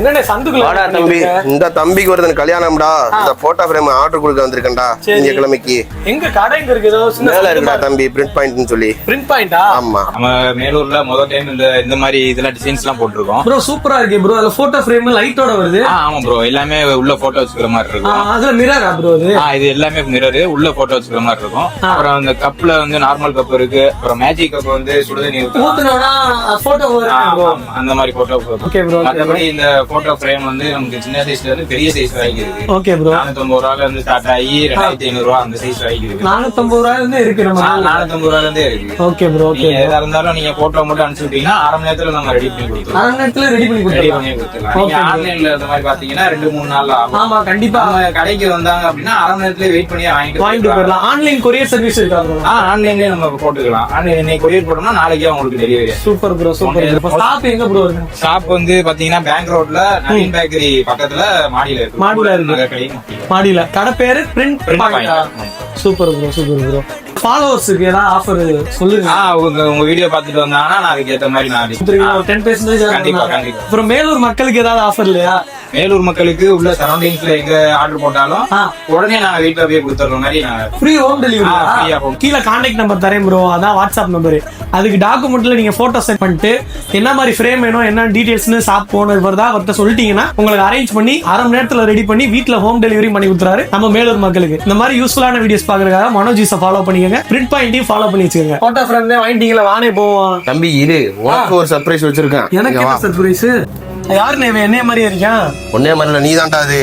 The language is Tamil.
என்னண்ணே சந்துக்குள்ள தம்பி, இந்த தம்பிக்கு வருது கல்யாணம்டா. இந்த போட்டோ ஃப்ரேம் ஆர்டர் கொடுக்க வந்திருக்கேன்டா திங்கக்கிழமைக்கு. எங்க கடை எங்க இருக்கு? மேல இருக்குடா தம்பி, பிரிண்ட் பாயிண்ட்னு சொல்லி. பிரிண்ட் பாயிண்டா? ஆமா. நம்ம மேலூர்ல முதல் டைம் இந்த மாதிரி இதெல்லாம் டிசைன்ஸ் எல்லாம் போட்டுருக்கோம். ப்ரோ சூப்பரா இருக்கு ப்ரோ. அதுல போட்டோ ஃப்ரேம் லைட்டோட வருது. ஆமா ப்ரோ, எல்லாமே உள்ள போட்டோ வச்சுக்கிற மாதிரி இருக்கும். அதுல மிரரா ப்ரோ? இது எல்லாமே மிரர், உள்ள போட்டோ வச்சுக்கிற மாதிரி இருக்கும். அப்புறம் அந்த கப்ல வந்து நார்மல் கப் இருக்கு, அப்புறம் மேஜிக் கப் வந்து சுடுதண்ணி ஊத்துனோம்னா போட்டோ வரும். அந்த மாதிரி போட்டோ. Okay bro. மத்தபடி இந்த போட்டோ ஃப்ரேம் வந்து நமக்கு சின்ன சைஸ்ல இருந்து பெரிய சைஸ் வரைக்கும் இருக்கு. Okay bro. 450 ரூபாயில இருந்து ஸ்டார்ட் ஆகி 2500 ரூபாய் அந்த சைஸ் வரைக்கும் இருக்கு. 450 ரூபாயில இருந்து இருக்கு. நம்ம 450 ரூபாயில இருந்தே இருக்கு. Okay bro. ஓகே. எதா இருந்தாலும் நீங்க போட்டோ மட்டும் அனுப்பிச்சுட்டீங்கன்னா அரை மணி நேரத்துல நம்ம ரெடி பண்ணி கொடுத்துருவோம். அரை மணி நேரத்துல ரெடி பண்ணி கொடுத்துருவோம். நீங்க ஆன்லைன்ல இந்த மாதிரி பாத்தீங்கன்னா 2-3 நாள் ஆகும். ஆமா கண்டிப்பா. கடைக்கு வந்தாங்க அப்படின்னா அரை மணி நேரத்துல வெயிட் பண்ணி வாங்கிட்டு போயிடலாம். ஆன்லைன் கொரியர் சர்வீஸ் இருக்கா? ஆன்லைன்லயே நம்ம போட்டுக்கலாம். ஆன்லைன் கொரியர் போட்டோம்னா நாளைக்கே உங்களுக்கு delivery. Super bro super. Shop எங்க ப்ரோ இருக்கு? ஷாப் வந்து பாத்தீங்கன்னா பேங்க் ரோட்ல நவீன் பேக்கரி பக்கத்துல மாடியில இருக்கு. மாடியில இருக்கு. மாடியில. கடை பேரு print point. Super bro super bro. ஃபாலோவர்ஸ்க்கு ஏதாவது ஆஃபர் சொல்லுங்க. உங்க வீடியோ பாத்துட்டு வந்தாங்கன்னா நான் அதுக்கு ஏத்த மாதிரி நான் 10% கண்டிப்பா கண்டிப்பா. அப்புறம் மேலூர் மக்களுக்கு ஏதாவது ஆஃபர் இல்லையா? மேலூர் மக்களுக்கு உள்ள சரௌண்டிங்ஸ்ல எங்க ஆர்டர் போட்டாலும் உடனே நான் வீட்டுல போய் கொடுத்துற மாதிரி ஃப்ரீ ஹோம் டெலிவரி. கீழே கான்டாக்ட் நம்பர் தரேன் ப்ரோ, அதான் வாட்ஸ்அப் நம்பர். அதுக்கு டாக்குமெண்ட்ல நீங்க போட்டோ சென்ட் பண்ணிட்டு என்ன மாதிரி ஃப்ரேம் வேணும் என்ன டீடைல்ஸ்னு ஷாப் போனது வருதா அவர்கிட்ட சொல்லிட்டீங்கன்னா உங்களுக்கு அரேஞ்ச் பண்ணி அரை மணி நேரத்துல ரெடி பண்ணி வீட்டுல ஹோம் டெலிவரி பண்ணி கொடுத்துறாரு நம்ம மேலூர் மக்களுக்கு. இந்த மாதிரி யூஸ்ஃபுல்லான வீடியோஸ் பாக்குறதுக்காக மனோஜிஸை ஃபாலோ பண்ணிக்கங்க. பிரிண்ட் பாயிண்டையும் ஃபாலோ பண்ணி வச்சுக்கோங்க. போட்டோ ஃப்ரேம் தான் வாங்கிட்டீங்களா? வானே போவோம் தம்பி. இரு, உனக்கு ஒரு சர்ப்ரைஸ் வச்சிருக்கேன். எனக்கு என்ன சர்ப்ரைஸ்? யாரு என்னைய மாதிரியே இருக்கான்? ஒன்னே மாதிரி நீ தான்டா அது.